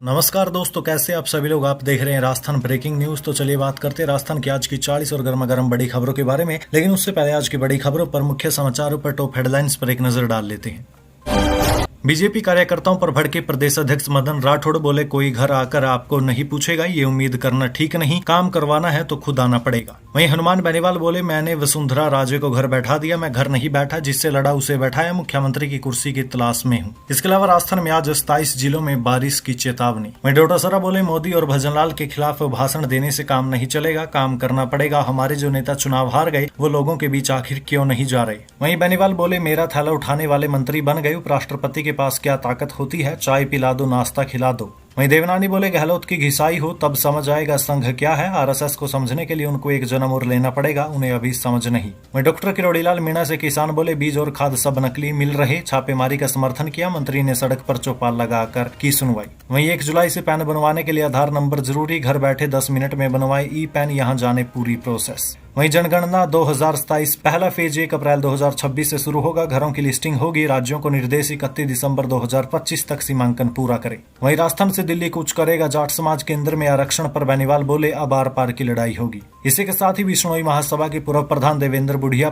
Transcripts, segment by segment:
नमस्कार दोस्तों, कैसे आप सभी लोग। आप देख रहे हैं राजस्थान ब्रेकिंग न्यूज। तो चलिए बात करते हैं राजस्थान की आज की 40 और गर्मा गर्म बड़ी खबरों के बारे में। लेकिन उससे पहले आज की बड़ी खबरों पर, मुख्य समाचारों पर, टॉप हेडलाइंस पर एक नजर डाल लेते हैं। बीजेपी कार्यकर्ताओं पर भड़के प्रदेश अध्यक्ष मदन राठौड़ बोले, कोई घर आकर आपको नहीं पूछेगा, ये उम्मीद करना ठीक नहीं, काम करवाना है तो खुद आना पड़ेगा। वहीं हनुमान बेनीवाल बोले, मैंने वसुंधरा राजे को घर बैठा दिया, मैं घर नहीं बैठा, जिससे लड़ा उसे बैठाया, मुख्यमंत्री की कुर्सी की तलाश में हूँ। इसके अलावा राजस्थान में आज 27 जिलों में बारिश की चेतावनी। वहीं डोटासरा बोले, मोदी और भजनलाल के खिलाफ भाषण देने से काम नहीं चलेगा, काम करना पड़ेगा, हमारे जो नेता चुनाव हार गए वो लोगों के बीच आखिर क्यों नहीं जा रहे। वहीं बेनीवाल बोले, मेरा थैला उठाने वाले मंत्री बन गए, उपराष्ट्रपति के पास क्या ताकत होती है, चाय पिला दो, नाश्ता खिला दो। वहीं देवनानी बोले, गहलोत की घिसाई हो तब समझ आएगा संघ क्या है, आरएसएस को समझने के लिए उनको एक जन्म और लेना पड़ेगा, उन्हें अभी समझ नहीं। वहीं डॉक्टर किरोड़ीलाल मीणा से किसान बोले, बीज और खाद सब नकली मिल रहे, छापेमारी का समर्थन किया, मंत्री ने सड़क पर चौपाल लगाकर की सुनवाई। वहीं 1 जुलाई से पैन बनवाने के लिए आधार नंबर जरूरी, घर बैठे 10 मिनट में बनवाए ई पैन, यहाँ जाने पूरी प्रोसेस। वहीं जनगणना 2027 पहला फेज 1 अप्रैल 2026 से शुरू होगा, घरों की लिस्टिंग होगी, राज्यों को निर्देश 31 दिसंबर 2025 तक सीमांकन पूरा करें। वहीं राजस्थान से दिल्ली कूच करेगा जाट समाज, केंद्र में आरक्षण पर बेनीवाल बोले, अब आर पार की लड़ाई होगी। इसी के साथ ही विश्नोई महासभा के पूर्व प्रधान देवेंद्र बुढ़िया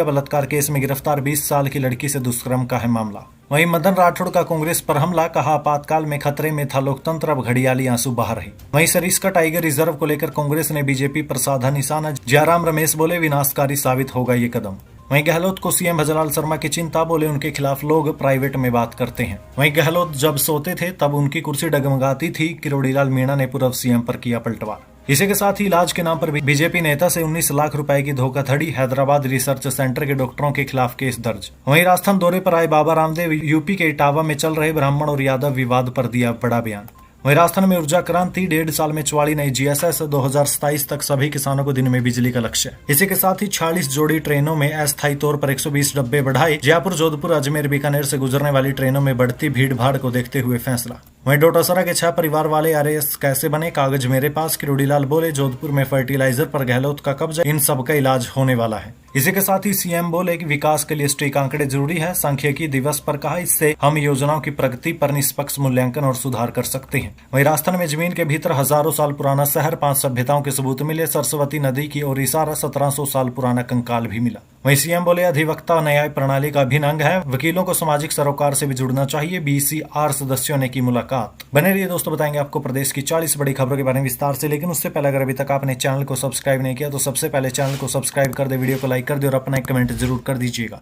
बलात्कार केस में गिरफ्तार 20 साल की लड़की से दुष्कर्म का है मामला। वहीं मदन राठौड़ का कांग्रेस पर हमला, कहा आपातकाल में खतरे में था लोकतंत्र, अब घड़ियाली आंसू बहा रहे। वहीं सरिस्का टाइगर रिजर्व को लेकर कांग्रेस ने बीजेपी पर साधा निशाना, जयराम रमेश बोले, विनाशकारी साबित होगा ये कदम। वहीं गहलोत को सीएम भजनलाल शर्मा की चिंता, बोले उनके खिलाफ लोग प्राइवेट में बात करते हैं। वहीं गहलोत जब सोते थे तब उनकी कुर्सी डगमगाती थी, किरोड़ीलाल मीणा ने पूर्व सीएम पर किया पलटवार। इसी के साथ ही इलाज के नाम पर बीजेपी नेता से 19 लाख रुपए की धोखाधड़ी, हैदराबाद रिसर्च सेंटर के डॉक्टरों के खिलाफ केस दर्ज। वहीं राजस्थान दौरे पर आए बाबा रामदेव, यूपी के इटावा में चल रहे ब्राह्मण और यादव विवाद पर दिया बड़ा बयान। वहीं राजस्थान में ऊर्जा क्रांति, 1.5 साल में 44 नई जीएसएस, 2027 तक सभी किसानों को दिन में बिजली का लक्ष्य। इसी के साथ ही 46 जोड़ी ट्रेनों में अस्थायी तौर पर 120 डब्बे बढ़ाए, जयपुर, जोधपुर, अजमेर, बीकानेर से गुजरने वाली ट्रेनों में बढ़ती भीड़ भाड़ को देखते हुए फैसला। वहीं डोटासरा के 6 परिवार वाले आरएएस कैसे बने, कागज मेरे पास, किरोड़ीलाल बोले, जोधपुर में फर्टिलाइजर पर गहलोत का कब्जा, इन सबका इलाज होने वाला है। इसी के साथ ही सीएम बोले कि विकास के लिए स्ट्रीक आंकड़े जरूरी है, सांख्यिकी दिवस पर कहा, इससे हम योजनाओं की प्रगति पर निष्पक्ष मूल्यांकन और सुधार कर सकते हैं। वहीं राजस्थान में जमीन के भीतर हजारों साल पुराना शहर, 5 सभ्यताओं के सबूत मिले, सरस्वती नदी की ओर इशारा, 1700 साल पुराना कंकाल भी मिला। वहीं सीएम बोले, अधिवक्ता न्याय प्रणाली का अभिन्न अंग है, वकीलों को सामाजिक सरोकार से भी जुड़ना चाहिए, बीसीआर सदस्यों ने की मुलाकात। बने रहिए दोस्तों, बताएंगे आपको प्रदेश की 40 बड़ी खबरों के बारे में विस्तार से। लेकिन उससे पहले अगर अभी तक आपने चैनल को सब्सक्राइब नहीं किया तो सबसे पहले चैनल को सब्सक्राइब कर दे, वीडियो को लाइक कर दे और अपना एक कमेंट जरूर कर दीजिएगा।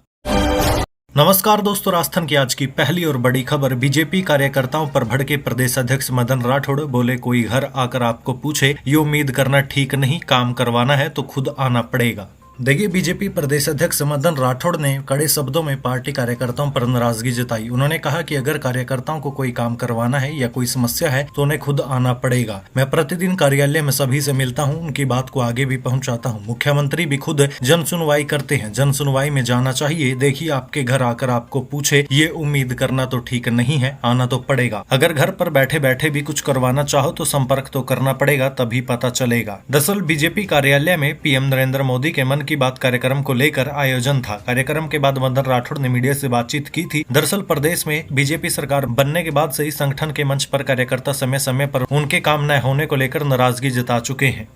नमस्कार दोस्तों, राजस्थान की आज की पहली और बड़ी खबर, बीजेपी कार्यकर्ताओं पर भड़के प्रदेश अध्यक्ष मदन राठौड़ बोले, कोई घर आकर आपको पूछे, ये उम्मीद करना ठीक नहीं, काम करवाना है तो खुद आना पड़ेगा। देखिए, बीजेपी प्रदेश अध्यक्ष मदन राठौड़ ने कड़े शब्दों में पार्टी कार्यकर्ताओं पर नाराजगी जताई। उन्होंने कहा कि अगर कार्यकर्ताओं को कोई काम करवाना है या कोई समस्या है तो उन्हें खुद आना पड़ेगा। मैं प्रतिदिन कार्यालय में सभी से मिलता हूं, उनकी बात को आगे भी पहुंचाता हूं। मुख्यमंत्री भी खुद जन सुनवाई करते हैं, जन सुनवाई में जाना चाहिए। देखिए, आपके घर आकर आपको पूछे, ये उम्मीद करना तो ठीक नहीं है, आना तो पड़ेगा। अगर घर पर बैठे बैठे भी कुछ करवाना चाहो तो संपर्क तो करना पड़ेगा, तभी पता चलेगा। दरअसल बीजेपी कार्यालय में पीएम नरेंद्र मोदी के मन की बात कार्यक्रम को लेकर आयोजन था। कार्यक्रम के बाद मदन राठौड़ ने मीडिया से बातचीत की थी। दरअसल प्रदेश में बीजेपी सरकार बनने के बाद से ही संगठन के मंच पर कार्यकर्ता समय समय पर उनके काम न होने को लेकर नाराजगी जता चुके हैं।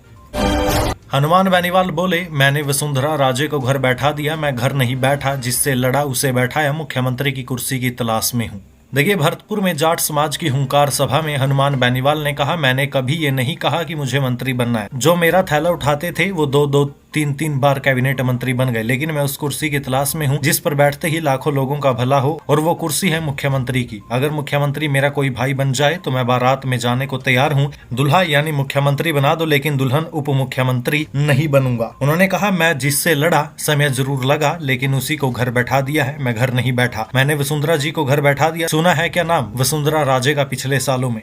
हनुमान बेनीवाल बोले, मैंने वसुंधरा राजे को घर बैठा दिया, मैं घर नहीं बैठा, जिससे लड़ा उसे बैठाया, मुख्यमंत्री की कुर्सी की तलाश में हूँ। देखिए, भरतपुर में जाट समाज की हुंकार सभा में हनुमान बेनीवाल ने कहा, मैंने कभी ये नहीं कहा कि मुझे मंत्री बनना है। जो मेरा थैला उठाते थे वो 2-3 बार कैबिनेट मंत्री बन गए, लेकिन मैं उस कुर्सी की तलाश में हूँ जिस पर बैठते ही लाखों लोगों का भला हो, और वो कुर्सी है मुख्यमंत्री की। अगर मुख्यमंत्री मेरा कोई भाई बन जाए तो मैं बारात में जाने को तैयार हूँ। दुल्हा यानी मुख्यमंत्री बना दो, लेकिन दुल्हन उप मुख्यमंत्री नहीं बनूंगा। उन्होंने कहा, मैं जिससे लड़ा समय जरूर लगा, लेकिन उसी को घर बैठा दिया है, मैं घर नहीं बैठा। मैंने वसुंधरा जी को घर बैठा दिया। सुना है क्या नाम वसुंधरा राजे का पिछले सालों में।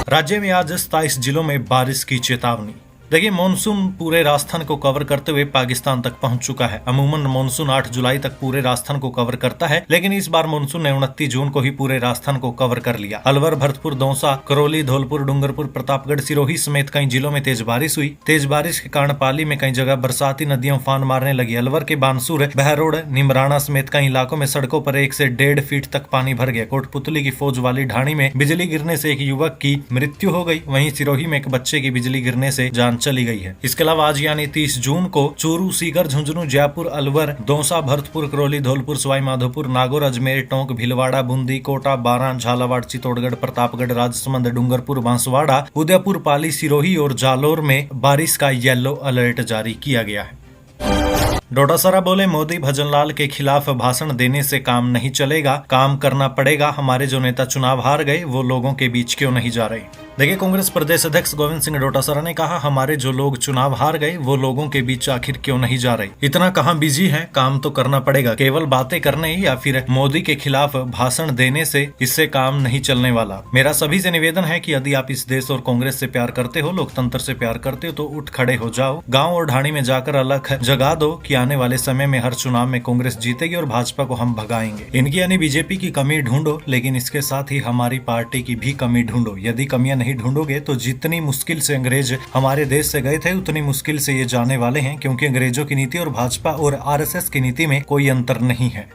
राज्य में आज 27 जिलों में बारिश की चेतावनी। देखिए, मानसून पूरे राजस्थान को कवर करते हुए पाकिस्तान तक पहुंच चुका है। अमूमन मानसून 8 जुलाई तक पूरे राजस्थान को कवर करता है, लेकिन इस बार मानसून ने 29 जून को ही पूरे राजस्थान को कवर कर लिया। अलवर, भरतपुर, दौसा, करौली, धौलपुर, डूंगरपुर, प्रतापगढ़, सिरोही समेत कई जिलों में तेज बारिश हुई। तेज बारिश के कारण पाली में कई जगह बरसाती नदियां उफान मारने लगी। अलवर के बानसूर, बहरोड, निमराना समेत कई इलाकों में सड़कों पर 1 से 1.5 फीट तक पानी भर गया। कोटपुतली की फौज वाली ढाणी में बिजली गिरने से एक युवक की मृत्यु हो गई। वहीं सिरोही में एक बच्चे की बिजली गिरने से जान चली गई है। इसके अलावा आज यानी 30 जून को चूरू, सीकर, झुंझुनू, जयपुर, अलवर, दौसा, भरतपुर, करौली, धौलपुर, सवाई माधोपुर, नागौर, अजमेर, टोंक, भीलवाड़ा, बूंदी, कोटा, बारां, झालावाड़, चित्तौड़गढ़, प्रतापगढ़, राजसमंद, डूंगरपुर, बांसवाड़ा, उदयपुर, पाली, सिरोही और जालोर में बारिश का येलो अलर्ट जारी किया गया है। डोटासरा बोले, मोदी भजनलाल के खिलाफ भाषण देने से काम नहीं चलेगा, काम करना पड़ेगा। हमारे जो नेता चुनाव हार गए वो लोगों के बीच क्यों नहीं जा रहे। देखिए, कांग्रेस प्रदेश अध्यक्ष गोविंद सिंह डोटासरा ने कहा, हमारे जो लोग चुनाव हार गए वो लोगों के बीच आखिर क्यों नहीं जा रहे। इतना कहाँ बिजी है, काम तो करना पड़ेगा। केवल बातें करने या फिर मोदी के खिलाफ भाषण देने से इससे काम नहीं चलने वाला। मेरा सभी से निवेदन है कि यदि आप इस देश और कांग्रेस से प्यार करते हो, लोकतंत्र से प्यार करते हो, तो उठ खड़े हो जाओ, गाँव और ढाणी में जाकर अलख जगा दो कि आने वाले समय में हर चुनाव में कांग्रेस जीतेगी और भाजपा को हम भगाएंगे। इनकी यानी बीजेपी की कमी ढूंढो, लेकिन इसके साथ ही हमारी पार्टी की भी कमी ढूंढो। यदि कमियां नहीं ढूंढोगे तो जितनी मुश्किल से अंग्रेज हमारे देश से गए थे उतनी मुश्किल से ये जाने वाले हैं, क्योंकि अंग्रेजों की नीति और भाजपा और आरएसएस की नीति में कोई अंतर नहीं है।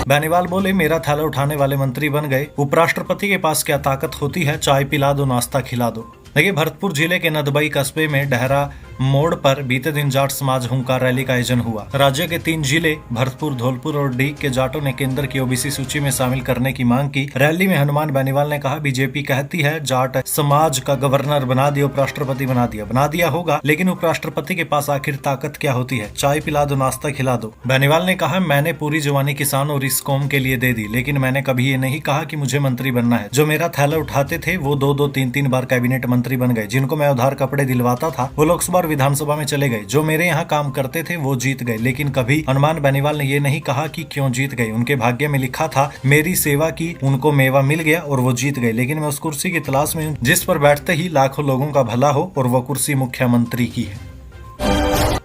बेनीवाल बोले, मेरा थैला उठाने वाले मंत्री बन गए। उपराष्ट्रपति के पास क्या ताकत होती है, चाय पिला दो, नाश्ता खिला दो। देखिए, भरतपुर जिले के नदबई कस्बे में डहरा मोड़ पर बीते दिन जाट समाज हुंकार रैली का आयोजन हुआ। राज्य के 3 जिले भरतपुर, धौलपुर और डीग के जाटों ने केंद्र की ओबीसी सूची में शामिल करने की मांग की। रैली में हनुमान बेनीवाल ने कहा, बीजेपी कहती है जाट समाज का गवर्नर बना दिया, उपराष्ट्रपति बना दिया होगा, लेकिन उपराष्ट्रपति के पास आखिर ताकत क्या होती है। चाय पिला दो, नाश्ता खिला दो। बेनीवाल ने कहा, मैंने पूरी जवानी किसान और इस कौम के लिए दे दी, लेकिन मैंने कभी ये नहीं कहा कि मुझे मंत्री बनना है। जो मेरा थैला उठाते थे वो 2-2, 3-3 बार कैबिनेट मंत्री बन गए। जिनको मैं उधार कपड़े दिलवाता था वो लोकसभा और विधानसभा में चले गए। जो मेरे यहाँ काम करते थे वो जीत गए, लेकिन कभी हनुमान बेनीवाल ने ये नहीं कहा कि क्यों जीत गए। उनके भाग्य में लिखा था मेरी सेवा की, उनको मेवा मिल गया और वो जीत गए। लेकिन मैं उस कुर्सी की तलाश में हूँ जिस पर बैठते ही लाखों लोगों का भला हो, और वो कुर्सी मुख्यमंत्री की है।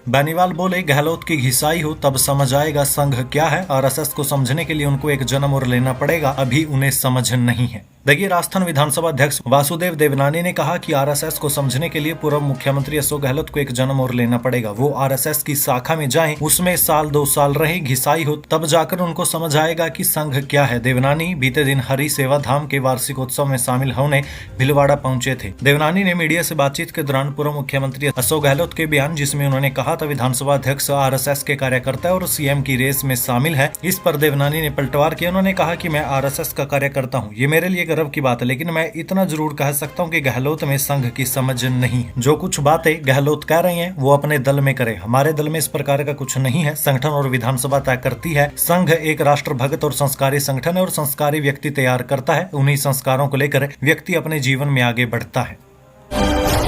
बेनीवाल बोले, गहलोत की घिसाई हो तब समझ आएगा संघ क्या है। आरएसएस को समझने के लिए उनको एक जन्म और लेना पड़ेगा, अभी उन्हें समझ नहीं है। देखिए, राजस्थान विधानसभा अध्यक्ष वासुदेव देवनानी ने कहा कि आरएसएस को समझने के लिए पूर्व मुख्यमंत्री अशोक गहलोत को एक जन्म और लेना पड़ेगा। वो आरएसएस की शाखा में जाएं, उसमें 1-2 साल रहे, घिसाई हो, तब जाकर उनको समझ आएगा कि संघ क्या है। देवनानी बीते दिन हरि सेवा धाम के वार्षिकोत्सव में शामिल होने भीलवाड़ा पहुंचे थे। देवनानी ने मीडिया से बातचीत के दौरान पूर्व मुख्यमंत्री अशोक गहलोत के बयान, जिसमें उन्होंने कहा था विधानसभा अध्यक्ष आरएसएस के कार्यकर्ता और सीएम की रेस में शामिल है, इस पर देवनानी ने पलटवार किया। उन्होंने कहा कि मैं आरएसएस का कार्यकर्ता हूँ, ये मेरे लिए गर्व की बात है, लेकिन मैं इतना जरूर कह सकता हूँ कि गहलोत में संघ की समझ नहीं है। जो कुछ बातें गहलोत कह रहे हैं वो अपने दल में करे, हमारे दल में इस प्रकार का कुछ नहीं है। संगठन और विधानसभा तय करती है। संघ एक राष्ट्र भगत और संस्कारी संगठन है और संस्कारी व्यक्ति तैयार करता है। उन्हीं संस्कारों को लेकर व्यक्ति अपने जीवन में आगे बढ़ता है।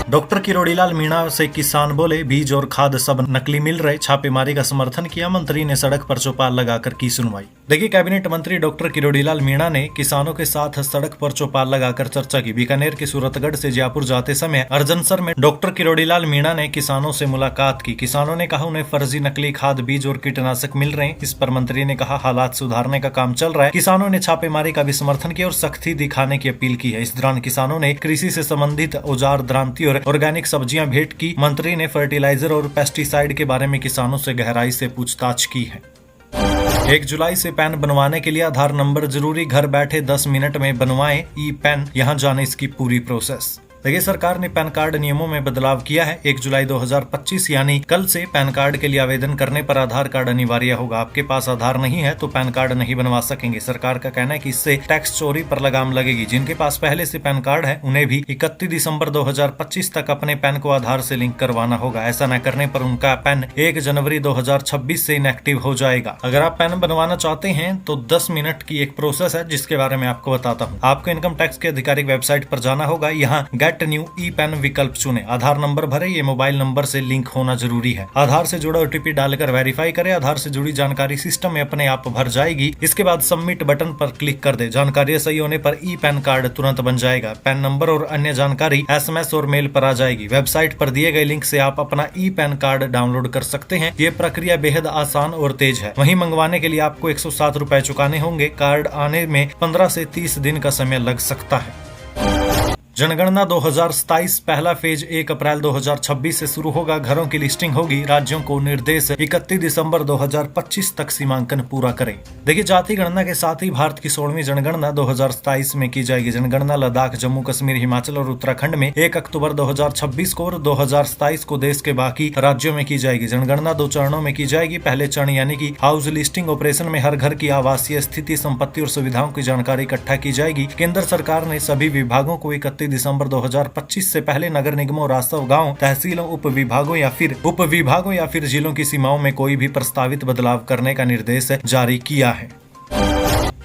डॉक्टर किरोड़ीलाल मीणा से किसान बोले, बीज और खाद सब नकली मिल रहे, छापेमारी का समर्थन किया। मंत्री ने सड़क पर चौपाल लगाकर की सुनवाई। देखिए, कैबिनेट मंत्री डॉक्टर किरोड़ीलाल मीणा ने किसानों के साथ सड़क पर चौपाल लगाकर चर्चा की। बीकानेर के सूरतगढ़ से जयपुर जाते समय अर्जनसर में डॉक्टर किरोड़ीलाल मीणा ने किसानों से मुलाकात की। किसानों ने कहा उन्हें फर्जी नकली खाद, बीज और कीटनाशक मिल रहे हैं। इस पर मंत्री ने कहा हालात सुधारने का काम चल रहा है। किसानों ने छापेमारी का भी समर्थन किया और सख्ती दिखाने की अपील की है। इस दौरान किसानों ने कृषि से संबंधित औजार, दरांती और ऑर्गेनिक सब्जियां भेंट की। मंत्री ने फर्टिलाइजर और पेस्टिसाइड के बारे में किसानों से गहराई से पूछताछ की है। 1 जुलाई से पैन बनवाने के लिए आधार नंबर जरूरी, घर बैठे 10 मिनट में बनवाएं ई पैन। यहाँ जाने इसकी पूरी प्रोसेस। देखिए, सरकार ने पैन कार्ड नियमों में बदलाव किया है। 1 जुलाई 2025 यानी कल से पैन कार्ड के लिए आवेदन करने पर आधार कार्ड अनिवार्य होगा। आपके पास आधार नहीं है तो पैन कार्ड नहीं बनवा सकेंगे। सरकार का कहना है कि इससे टैक्स चोरी पर लगाम लगेगी। जिनके पास पहले से पैन कार्ड है उन्हें भी 31 दिसंबर 2025 तक अपने पैन को आधार से लिंक करवाना होगा। ऐसा न करने पर उनका पैन 1 जनवरी 2026 से इनएक्टिव हो जाएगा। अगर आप पैन बनवाना चाहते हैं तो 10 मिनट की एक प्रोसेस है जिसके बारे में आपको बताता हूँ। आपको इनकम टैक्स के आधिकारिक वेबसाइट पर जाना होगा। यहाँ gate get new e PAN विकल्प चुने, आधार नंबर भरे, ये मोबाइल नंबर से लिंक होना जरूरी है। आधार से जुड़ा ओटीपी डालकर वेरीफाई करें। आधार से जुड़ी जानकारी सिस्टम में अपने आप भर जाएगी। इसके बाद सबमिट बटन पर क्लिक कर दे। जानकारी सही होने पर ई पैन कार्ड तुरंत बन जाएगा। पैन नंबर और अन्य जानकारी SMS और मेल पर आ जाएगी। वेबसाइट पर दिए गए लिंक से आप अपना ई पैन कार्ड डाउनलोड कर सकते हैं। ये प्रक्रिया बेहद आसान और तेज है। वहीं मंगवाने के लिए आपको 107 रुपए चुकाने होंगे। कार्ड आने में 15 से 30 दिन का समय लग सकता है। जनगणना 2027 पहला फेज 1 अप्रैल 2026 से शुरू होगा। घरों की लिस्टिंग होगी। राज्यों को निर्देश 31 दिसंबर 2025 तक सीमांकन पूरा करें। देखिए, जाति गणना के साथ ही भारत की 16वीं जनगणना 2027 में की जाएगी। जनगणना लद्दाख, जम्मू कश्मीर, हिमाचल और उत्तराखंड में 1 अक्टूबर 2026 को और 2027 को देश के बाकी राज्यों में की जाएगी। जनगणना 2 चरणों में की जाएगी। पहले चरण यानी कि हाउस लिस्टिंग ऑपरेशन में हर घर की आवासीय स्थिति, संपत्ति और सुविधाओं की जानकारी इकट्ठा की जाएगी। केंद्र सरकार ने सभी विभागों को 31 दिसंबर 2025 से पहले नगर निगमों, राजस्व, गांव, तहसीलों, उप विभागों या फिर जिलों की सीमाओं में कोई भी प्रस्तावित बदलाव करने का निर्देश जारी किया है।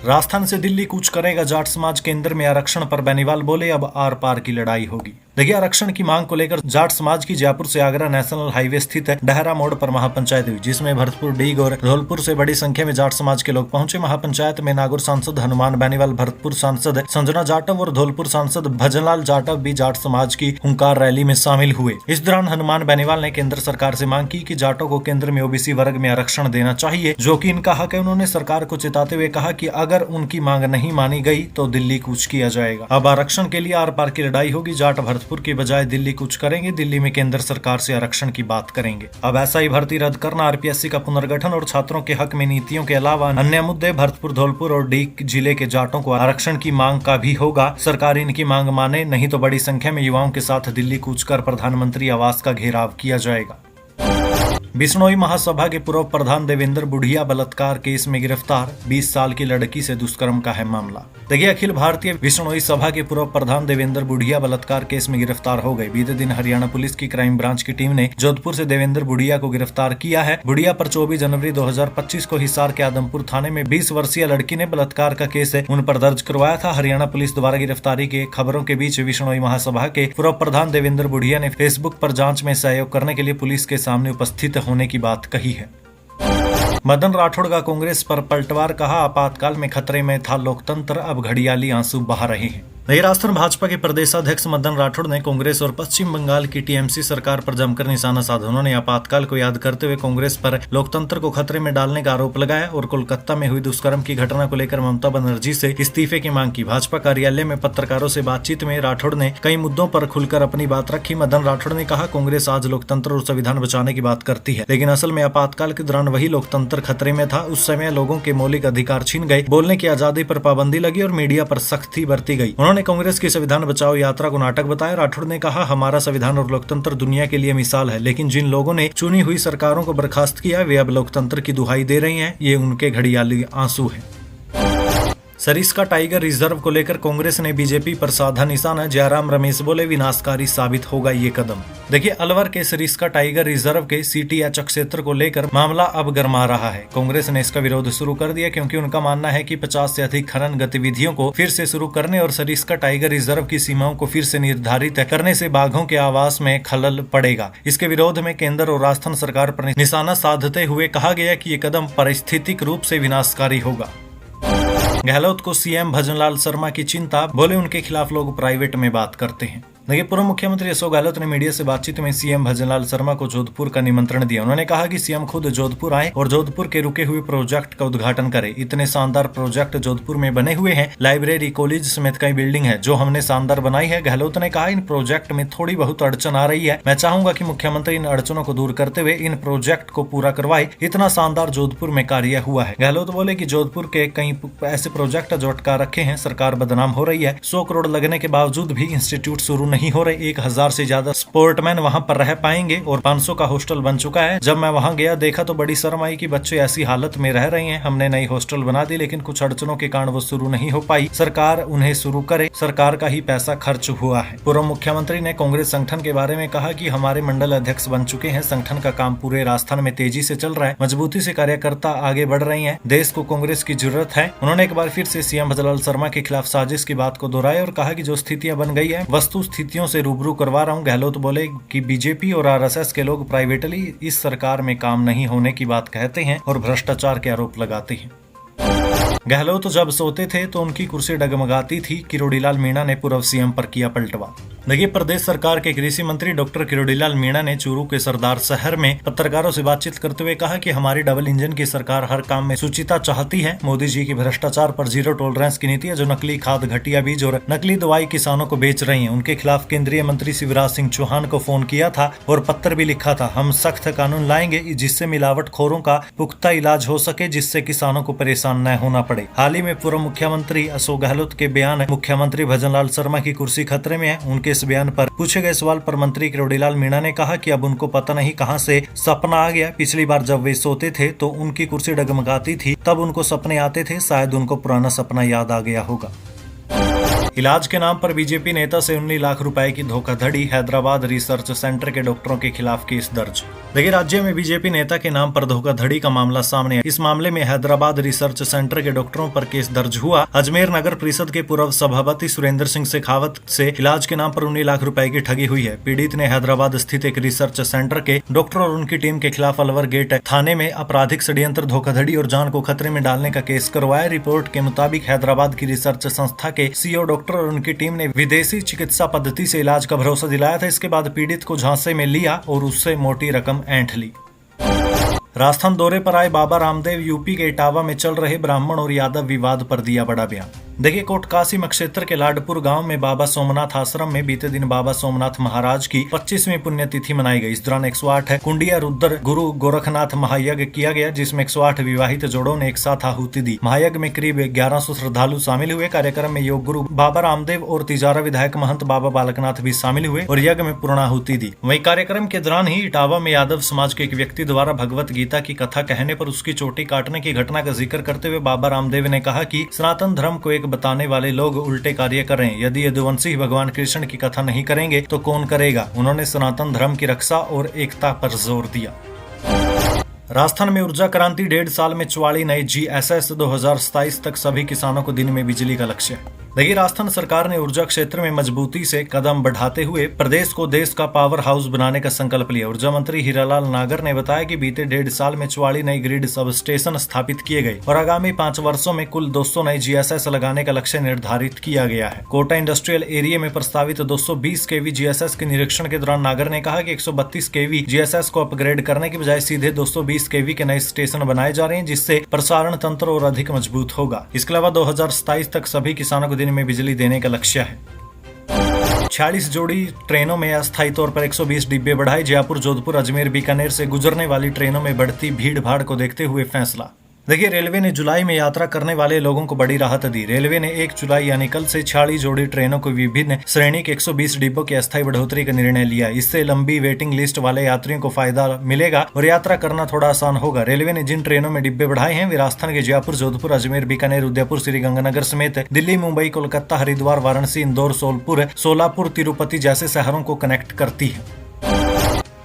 राजस्थान से दिल्ली कूच करेगा जाट समाज। केंद्र में आरक्षण पर बेनीवाल बोले, अब आर पार की लड़ाई होगी। देखिए, आरक्षण की मांग को लेकर जाट समाज की जयपुर से आगरा नेशनल हाईवे स्थित डहरा मोड़ पर महापंचायत हुई, जिसमें भरतपुर, डीग और धौलपुर से बड़ी संख्या में जाट समाज के लोग पहुंचे। महापंचायत में नागौर सांसद हनुमान बेनीवाल, भरतपुर सांसद संजना जाटव और धौलपुर सांसद भजनलाल जाटव भी जाट समाज की हुंकार रैली में शामिल हुए। इस दौरान हनुमान बेनीवाल ने केंद्र सरकार से मांग की कि जाटों को केंद्र में ओबीसी वर्ग में आरक्षण देना चाहिए, जो कि इनका हक है। उन्होंने सरकार को चेताते हुए कहा कि अगर उनकी मांग नहीं मानी गई तो दिल्ली कूच किया जाएगा। अब आरक्षण के लिए आर पार की लड़ाई होगी। जाट भरतपुर की बजाय दिल्ली कूच करेंगे। दिल्ली में केंद्र सरकार से आरक्षण की बात करेंगे। अब ऐसा ही भर्ती रद्द करना, आरपीएससी का पुनर्गठन और छात्रों के हक में नीतियों के अलावा अन्य मुद्दे भरतपुर, धौलपुर और डीग जिले के जाटों को आरक्षण की मांग का भी होगा। सरकार इनकी मांग माने नहीं तो बड़ी संख्या में युवाओं के साथ दिल्ली कूच कर प्रधानमंत्री आवास का घेराव किया जाएगा। बिश्नोई महासभा के पूर्व प्रधान देवेंद्र बुढ़िया बलात्कार केस में गिरफ्तार। 20 साल की लड़की से दुष्कर्म का है मामला। देखिए, अखिल भारतीय बिश्नोई सभा के पूर्व प्रधान देवेंद्र बुढ़िया बलात्कार केस में गिरफ्तार हो गए। बीते दिन हरियाणा पुलिस की क्राइम ब्रांच की टीम ने जोधपुर से देवेंद्र बुढ़िया को गिरफ्तार किया है। बुढ़िया पर 24 जनवरी 2025 को हिसार के आदमपुर थाने में 20 वर्षीय लड़की ने बलात्कार का केस उन पर दर्ज करवाया था। हरियाणा पुलिस द्वारा गिरफ्तारी के खबरों के बीच बिश्नोई महासभा के पूर्व प्रधान देवेंद्र बुढ़िया ने फेसबुक पर जांच में सहयोग करने के लिए पुलिस के सामने उपस्थित होने की बात कही है। मदन राठौड़ का कांग्रेस पर पलटवार, कहा आपातकाल में खतरे में था लोकतंत्र, अब घड़ियाली आंसू बहा रहे हैं। राजस्थान भाजपा के प्रदेशाध्यक्ष मदन राठौड़ ने कांग्रेस और पश्चिम बंगाल की टीएमसी सरकार पर जमकर निशाना साधा। उन्होंने आपातकाल को याद करते हुए कांग्रेस पर लोकतंत्र को खतरे में डालने का आरोप लगाया और कोलकाता में हुई दुष्कर्म की घटना को लेकर ममता बनर्जी से इस्तीफे की मांग की। भाजपा कार्यालय में पत्रकारों से बातचीत में राठौड़ ने कई मुद्दों पर खुलकर अपनी बात रखी। मदन राठौड़ ने कहा, कांग्रेस आज लोकतंत्र और संविधान बचाने की बात करती है, लेकिन असल में आपातकाल के दौरान वही लोकतंत्र खतरे में था। उस समय लोगों के मौलिक अधिकार छीन गए, बोलने की आजादी पर पाबंदी लगी और मीडिया पर सख्ती बरती गई। उन्होंने कांग्रेस की संविधान बचाओ यात्रा को नाटक बताया। राठौड़ ने कहा, हमारा संविधान और लोकतंत्र दुनिया के लिए मिसाल है, लेकिन जिन लोगों ने चुनी हुई सरकारों को बर्खास्त किया वे अब लोकतंत्र की दुहाई दे रही हैं। ये उनके घड़ियाली आंसू है। सरिस्का टाइगर रिजर्व को लेकर कांग्रेस ने बीजेपी पर साधा निशाना। जयराम रमेश बोले, विनाशकारी साबित होगा ये कदम। देखिए, अलवर के सरिस्का टाइगर रिजर्व के सीटीएच क्षेत्र को लेकर मामला अब गर्मा रहा है। कांग्रेस ने इसका विरोध शुरू कर दिया क्योंकि उनका मानना है कि 50 से अधिक खनन गतिविधियों को फिर से शुरू करने और सरिस्का टाइगर रिजर्व की सीमाओं को फिर से निर्धारित करने से बाघों के आवास में खलल पड़ेगा। इसके विरोध में केंद्र और राजस्थान सरकार पर निशाना साधते हुए कहा गया कि ये कदम पारिस्थितिक रूप से विनाशकारी होगा। गहलोत को सीएम भजनलाल शर्मा की चिंता, बोले उनके खिलाफ लोग प्राइवेट में बात करते हैं। देखिए, पूर्व मुख्यमंत्री अशोक गहलोत ने मीडिया से बातचीत में सीएम भजनलाल शर्मा को जोधपुर का निमंत्रण दिया। उन्होंने कहा कि सीएम खुद जोधपुर आए और जोधपुर के रुके हुए प्रोजेक्ट का उद्घाटन करें। इतने शानदार प्रोजेक्ट जोधपुर में बने हुए हैं, लाइब्रेरी, कॉलेज समेत कई बिल्डिंग है जो हमने शानदार बनाई है। गहलोत ने कहा, इन प्रोजेक्ट में थोड़ी बहुत अड़चन आ रही है, मैं चाहूंगा कि मुख्यमंत्री इन अड़चनों को दूर करते हुए इन प्रोजेक्ट को पूरा करवाए। इतना शानदार जोधपुर में कार्य हुआ है। गहलोत बोले कि जोधपुर के कई ऐसे प्रोजेक्ट जो अटका रखे हैं, सरकार बदनाम हो रही है। 100 करोड़ लगने के बावजूद भी इंस्टीट्यूट शुरू नहीं हो रहे। 1000 से ज्यादा स्पोर्टमैन वहां पर रह पाएंगे और 500 का हॉस्टल बन चुका है। जब मैं वहां गया देखा तो बड़ी शर्म आई कि बच्चे ऐसी हालत में रह रहे हैं। हमने नई हॉस्टल बना दी, लेकिन कुछ अड़चनों के कारण वो शुरू नहीं हो पाई। सरकार उन्हें शुरू करे, सरकार का ही पैसा खर्च हुआ है। पूर्व मुख्यमंत्री ने कांग्रेस संगठन के बारे में कहा कि हमारे मंडल अध्यक्ष बन चुके हैं, संगठन का काम पूरे राजस्थान में तेजी से चल रहा है, मजबूती से कार्यकर्ता आगे बढ़ रही है, देश को कांग्रेस की जरूरत है। उन्होंने एक बार फिर से सीएम भजनलाल शर्मा के खिलाफ साजिश की बात को दोहराया और कहा कि जो स्थितियां बन गई है वस्तु स्थिति परिस्थितियों से रूबरू करवा रहा हूं। गहलोत बोले कि बीजेपी और आरएसएस के लोग प्राइवेटली इस सरकार में काम नहीं होने की बात कहते हैं और भ्रष्टाचार के आरोप लगाते हैं। गहलोत जब सोते थे तो उनकी कुर्सी डगमगाती थी, किरोड़ीलाल मीणा ने पूर्व सीएम पर किया पलटवार। देखिए, प्रदेश सरकार के कृषि मंत्री डॉक्टर किरोड़ीलाल मीणा ने चूरू के सरदार शहर में पत्रकारों से बातचीत करते हुए कहा कि हमारी डबल इंजन की सरकार हर काम में शुचिता चाहती है। मोदी जी की भ्रष्टाचार पर जीरो टॉलरेंस की नीति है, जो नकली खाद, घटिया बीज और नकली दवाई किसानों को बेच रही है। उनके खिलाफ केंद्रीय मंत्री शिवराज सिंह चौहान को फोन किया था और पत्र भी लिखा था। हम सख्त कानून लाएंगे जिससे मिलावटखोरों का पुख्ता इलाज हो सके, जिससे किसानों को परेशान न होना पड़े। हाल ही में पूर्व मुख्यमंत्री अशोक गहलोत के बयान मुख्यमंत्री भजनलाल शर्मा की कुर्सी खतरे में है। उनके इस बयान पर पूछे गए सवाल पर मंत्री किरोड़ीलाल मीणा ने कहा कि अब उनको पता नहीं कहां से सपना आ गया। पिछली बार जब वे सोते थे तो उनकी कुर्सी डगमगाती थी, तब उनको सपने आते थे। शायद उनको पुराना सपना याद आ गया होगा। इलाज के नाम पर बीजेपी नेता से 19 लाख रुपए की धोखाधड़ी, हैदराबाद रिसर्च सेंटर के डॉक्टरों के खिलाफ केस दर्ज। देखिए, राज्य में बीजेपी नेता के नाम पर धोखाधड़ी का मामला सामने है। इस मामले में हैदराबाद रिसर्च सेंटर के डॉक्टरों पर केस दर्ज हुआ। अजमेर नगर परिषद के पूर्व सभापति सुरेंद्र सिंह शेखावत से इलाज के नाम पर 19 लाख रुपए की ठगी हुई है। पीड़ित ने हैदराबाद स्थित एक रिसर्च सेंटर के डॉक्टर और उनकी टीम के खिलाफ अलवर गेट थाने में आपराधिक षड्यंत्र, धोखाधड़ी और जान को खतरे में डालने का केस करवाया। रिपोर्ट के मुताबिक हैदराबाद की रिसर्च संस्था के सीईओ डॉक्टर और उनकी टीम ने विदेशी चिकित्सा पद्धति से इलाज का भरोसा दिलाया था। इसके बाद पीड़ित को झांसे में लिया और उससे मोटी रकम ऐंठ ली। राजस्थान दौरे पर आए बाबा रामदेव यूपी के इटावा में चल रहे ब्राह्मण और यादव विवाद पर दिया बड़ा बयान। देखिए, कोटकासी क्षेत्र के लाडपुर गांव में बाबा सोमनाथ आश्रम में बीते दिन बाबा सोमनाथ महाराज की 25वीं पुण्यतिथि मनाई गई। इस दौरान 108 कुंडिया रुद्र गुरु गोरखनाथ महायज्ञ किया गया, जिसमें 108 विवाहित जोड़ों ने एक साथ आहुति दी। महायज्ञ में करीब 1100 श्रद्धालु शामिल हुए। कार्यक्रम में योग गुरु बाबा रामदेव और तिजारा विधायक महंत बाबा बालकनाथ भी शामिल हुए और यज्ञ में पूर्णाहुति दी। वहीं कार्यक्रम के दौरान ही इटावा में यादव समाज के एक व्यक्ति द्वारा भगवत गीता की कथा कहने पर उसकी चोटी काटने की घटना का जिक्र करते हुए बाबा रामदेव ने कहा कि सनातन धर्म को एक बताने वाले लोग उल्टे कार्य कर रहे हैं। यदि यदुवंशी भगवान कृष्ण की कथा नहीं करेंगे तो कौन करेगा। उन्होंने सनातन धर्म की रक्षा और एकता पर जोर दिया। राजस्थान में ऊर्जा क्रांति, 1.5 साल में 44 नए GSS, 2027 तक सभी किसानों को दिन में बिजली का लक्ष्य है। देखिए, राजस्थान सरकार ने ऊर्जा क्षेत्र में मजबूती से कदम बढ़ाते हुए प्रदेश को देश का पावर हाउस बनाने का संकल्प लिया। ऊर्जा मंत्री हीरालाल नागर ने बताया कि बीते 1.5 साल में 44 नई ग्रिड सब स्टेशन स्थापित किए गए और आगामी 5 वर्षों में कुल 200 नए GSS लगाने का लक्ष्य निर्धारित किया गया है। कोटा इंडस्ट्रियल एरिया में प्रस्तावित 220 kV GSS के निरीक्षण के दौरान नागर ने कहा कि 132 kV GSS को अपग्रेड करने की बजाय सीधे 220 kV के नए स्टेशन बनाए जा रहे हैं, जिससे प्रसारण तंत्र और अधिक मजबूत होगा। इसके अलावा 2027 तक सभी किसानों को दिन में बिजली देने का लक्ष्य है। 46 जोड़ी ट्रेनों में अस्थायी तौर पर 120 डिब्बे बढ़ाए। जयपुर, जोधपुर, अजमेर, बीकानेर से गुजरने वाली ट्रेनों में बढ़ती भीड़ भाड़ को देखते हुए फैसला। देखिए, रेलवे ने जुलाई में यात्रा करने वाले लोगों को बड़ी राहत दी। रेलवे ने 1 जुलाई यानी कल से 46 जोड़ी ट्रेनों को विभिन्न श्रेणी के 120 डिब्बों की अस्थायी बढ़ोतरी का निर्णय लिया। इससे लंबी वेटिंग लिस्ट वाले यात्रियों को फायदा मिलेगा और यात्रा करना थोड़ा आसान होगा। रेलवे ने जिन ट्रेनों में डिब्बे बढ़ाए हैं वे राजस्थान के जयपुर, जोधपुर, अजमेर, बीकानेर, उदयपुर, श्रीगंगानगर समेत दिल्ली, मुंबई, कोलकाता, हरिद्वार, वाराणसी, इंदौर, सोलापुर, तिरुपति जैसे शहरों को कनेक्ट करती है।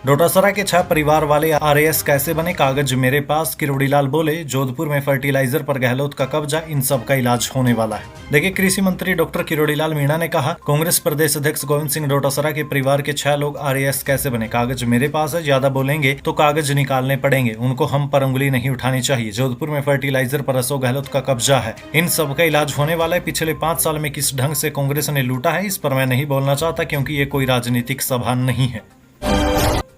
डोटासरा के 6 परिवार वाले RAS कैसे बने, कागज मेरे पास। किरोड़ीलाल बोले, जोधपुर में फर्टिलाइजर पर गहलोत का कब्जा, इन सब का इलाज होने वाला है। देखिए, कृषि मंत्री डॉक्टर किरोड़ीलाल मीणा ने कहा, कांग्रेस प्रदेश अध्यक्ष गोविंद सिंह डोटासरा के परिवार के 6 लोग RAS कैसे बने, कागज मेरे पास है। ज्यादा बोलेंगे तो कागज निकालने पड़ेंगे, उनको हम पर उंगली नहीं उठानी चाहिए। जोधपुर में फर्टिलाइजर पर अशोक गहलोत का कब्जा है, इन सब का इलाज होने वाला है। पिछले 5 साल में किस ढंग से कांग्रेस ने लूटा है, इस पर मैं नहीं बोलना चाहता, क्योंकि ये कोई राजनीतिक सभा नहीं है।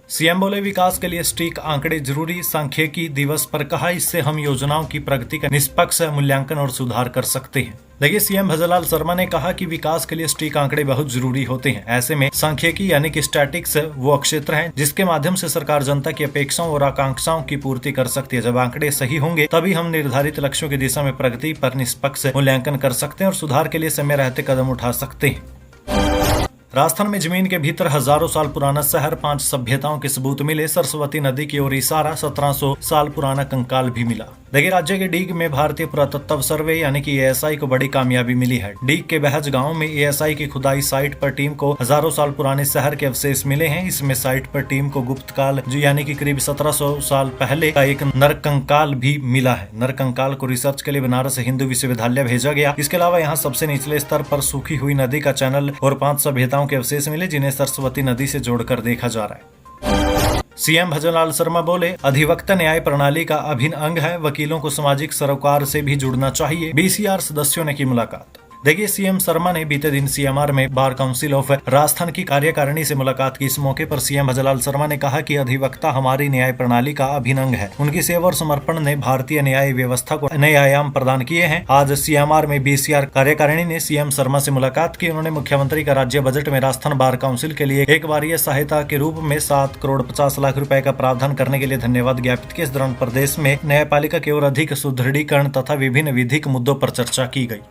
सीएम बोले, विकास के लिए सटीक आंकड़े जरूरी। सांख्यिकी दिवस पर कहा, इससे हम योजनाओं की प्रगति का निष्पक्ष मूल्यांकन और सुधार कर सकते हैं। देखिए, सीएम भजनलाल शर्मा ने कहा कि विकास के लिए सटीक आंकड़े बहुत जरूरी होते हैं। ऐसे में सांख्यिकी यानी कि स्टैटिक्स वो क्षेत्र है जिसके माध्यम से सरकार जनता की अपेक्षाओं और आकांक्षाओं की पूर्ति कर सकती है। जब आंकड़े सही होंगे तभी हम निर्धारित लक्ष्यों की दिशा में प्रगति पर निष्पक्ष मूल्यांकन कर सकते हैं और सुधार के लिए समय रहते कदम उठा सकते हैं। राजस्थान में जमीन के भीतर हजारों साल पुराना शहर, 5 सभ्यताओं के सबूत मिले। सरस्वती नदी की ओर इशारा, 1700 साल पुराना कंकाल भी मिला। देखिए, राज्य के डीग में भारतीय पुरातत्व सर्वे यानी कि ASI को बड़ी कामयाबी मिली है। डीग के बहज गांव में ASI की खुदाई साइट पर टीम को हजारों साल पुराने शहर के अवशेष मिले हैं। इसमें साइट पर टीम को गुप्त काल यानी कि करीब 1700 साल पहले का एक नरकंकाल भी मिला है। नरकंकाल को रिसर्च के लिए बनारस हिंदू विश्वविद्यालय भेजा गया। इसके अलावा यहाँ सबसे निचले स्तर पर सूखी हुई नदी का चैनल और 5 सभ्यताओं संरचनाओं के अवशेष मिले जिन्हें सरस्वती नदी से जोड़कर देखा जा रहा है। सीएम भजनलाल शर्मा बोले, अधिवक्ता न्याय प्रणाली का अभिन्न अंग है, वकीलों को सामाजिक सरोकार से भी जुड़ना चाहिए। बीसीआर सदस्यों ने की मुलाकात। देखिए, सीएम शर्मा ने बीते दिन सीएमआर में बार काउंसिल ऑफ राजस्थान की कार्यकारिणी से मुलाकात की। इस मौके पर सीएम भजनलाल शर्मा ने कहा कि अधिवक्ता हमारी न्याय प्रणाली का अभिन्न अंग है। उनकी सेवा और समर्पण ने भारतीय न्याय व्यवस्था को नए आयाम प्रदान किए हैं। आज सीएमआर में बीसीआर कार्यकारिणी ने सीएम शर्मा से मुलाकात की। उन्होंने मुख्यमंत्री का राज्य बजट में राजस्थान बार काउंसिल के लिए एक बारीय सहायता के रूप में 7 करोड़ 50 लाख रुपए का प्रावधान करने के लिए धन्यवाद ज्ञापित किया। इस दौरान प्रदेश में न्यायपालिका की ओर अधिक सुदृढ़ीकरण तथा विभिन्न विधिक मुद्दों पर चर्चा की गई।